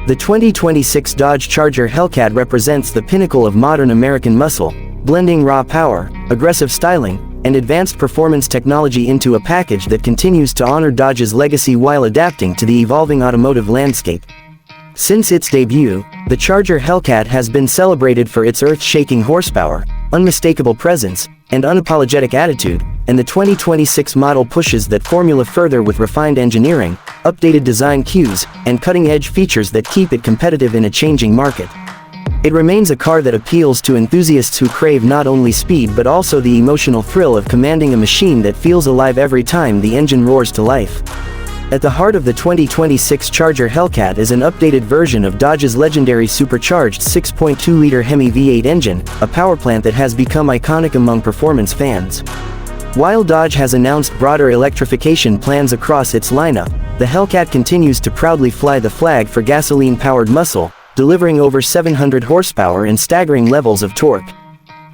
The 2026 Dodge Charger Hellcat represents the pinnacle of modern American muscle, blending raw power, aggressive styling, and advanced performance technology into a package that continues to honor Dodge's legacy while adapting to the evolving automotive landscape. Since its debut, the Charger Hellcat has been celebrated for its earth-shaking horsepower, unmistakable presence, and unapologetic attitude, and the 2026 model pushes that formula further with refined engineering, updated design cues, and cutting-edge features that keep it competitive in a changing market. It remains a car that appeals to enthusiasts who crave not only speed but also the emotional thrill of commanding a machine that feels alive every time the engine roars to life. At the heart of the 2026 Charger Hellcat is an updated version of Dodge's legendary supercharged 6.2-liter HEMI V8 engine, a powerplant that has become iconic among performance fans. While Dodge has announced broader electrification plans across its lineup, the Hellcat continues to proudly fly the flag for gasoline-powered muscle, delivering over 700 horsepower and staggering levels of torque.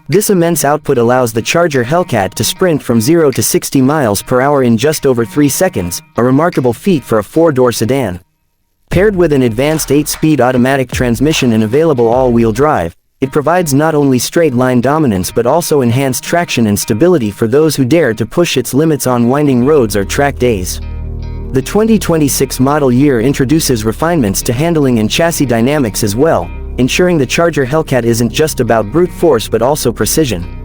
This immense output allows the Charger Hellcat to sprint from 0 to 60 miles per hour in just over 3 seconds, a remarkable feat for a 4-door sedan. Paired with an advanced 8-speed automatic transmission and available all-wheel drive, it provides not only straight-line dominance but also enhanced traction and stability for those who dare to push its limits on winding roads or track days. The 2026 model year introduces refinements to handling and chassis dynamics as well, ensuring the Charger Hellcat isn't just about brute force but also precision.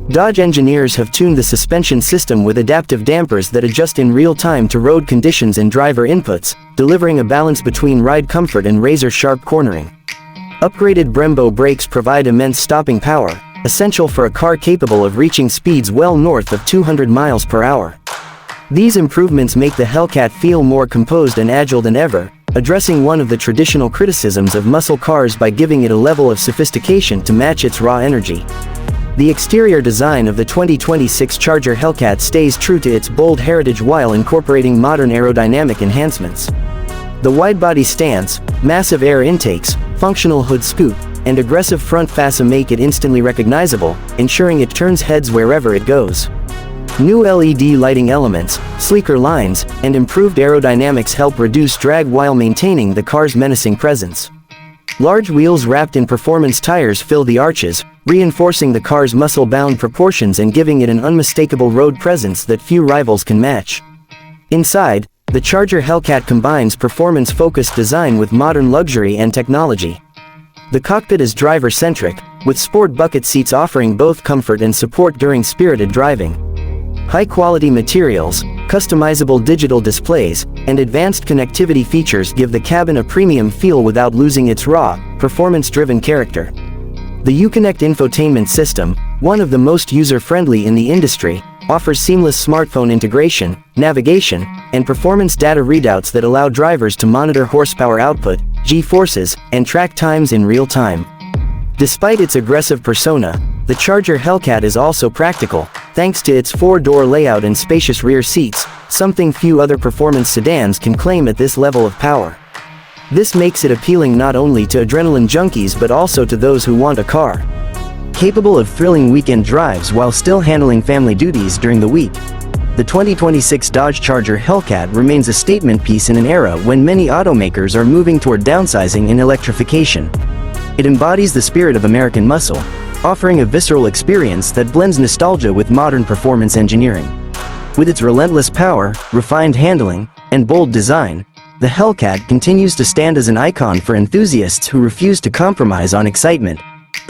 Dodge engineers have tuned the suspension system with adaptive dampers that adjust in real time to road conditions and driver inputs, delivering a balance between ride comfort and razor-sharp cornering. Upgraded Brembo brakes provide immense stopping power, essential for a car capable of reaching speeds well north of 200 miles per hour. These improvements make the Hellcat feel more composed and agile than ever, addressing one of the traditional criticisms of muscle cars by giving it a level of sophistication to match its raw energy. The exterior design of the 2026 Charger Hellcat stays true to its bold heritage while incorporating modern aerodynamic enhancements. The widebody stance, massive air intakes, functional hood scoop, and aggressive front fascia make it instantly recognizable, ensuring it turns heads wherever it goes. New LED lighting elements, sleeker lines, and improved aerodynamics help reduce drag while maintaining the car's menacing presence. Large wheels wrapped in performance tires fill the arches, reinforcing the car's muscle-bound proportions and giving it an unmistakable road presence that few rivals can match. Inside, the Charger Hellcat combines performance-focused design with modern luxury and technology. The cockpit is driver-centric, with sport bucket seats offering both comfort and support during spirited driving. High-quality materials, customizable digital displays, and advanced connectivity features give the cabin a premium feel without losing its raw, performance-driven character. The Uconnect infotainment system, one of the most user-friendly in the industry, offers seamless smartphone integration, navigation, and performance data readouts that allow drivers to monitor horsepower output, G-forces, and track times in real time. Despite its aggressive persona, the Charger Hellcat is also practical, thanks to its 4-door layout and spacious rear seats, something few other performance sedans can claim at this level of power. This makes it appealing not only to adrenaline junkies but also to those who want a car capable of thrilling weekend drives while still handling family duties during the week. The 2026 Dodge Charger Hellcat remains a statement piece in an era when many automakers are moving toward downsizing and electrification. It embodies the spirit of American muscle, offering a visceral experience that blends nostalgia with modern performance engineering. With its relentless power, refined handling, and bold design, the Hellcat continues to stand as an icon for enthusiasts who refuse to compromise on excitement,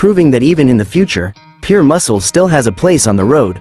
proving that even in the future, pure muscle still has a place on the road.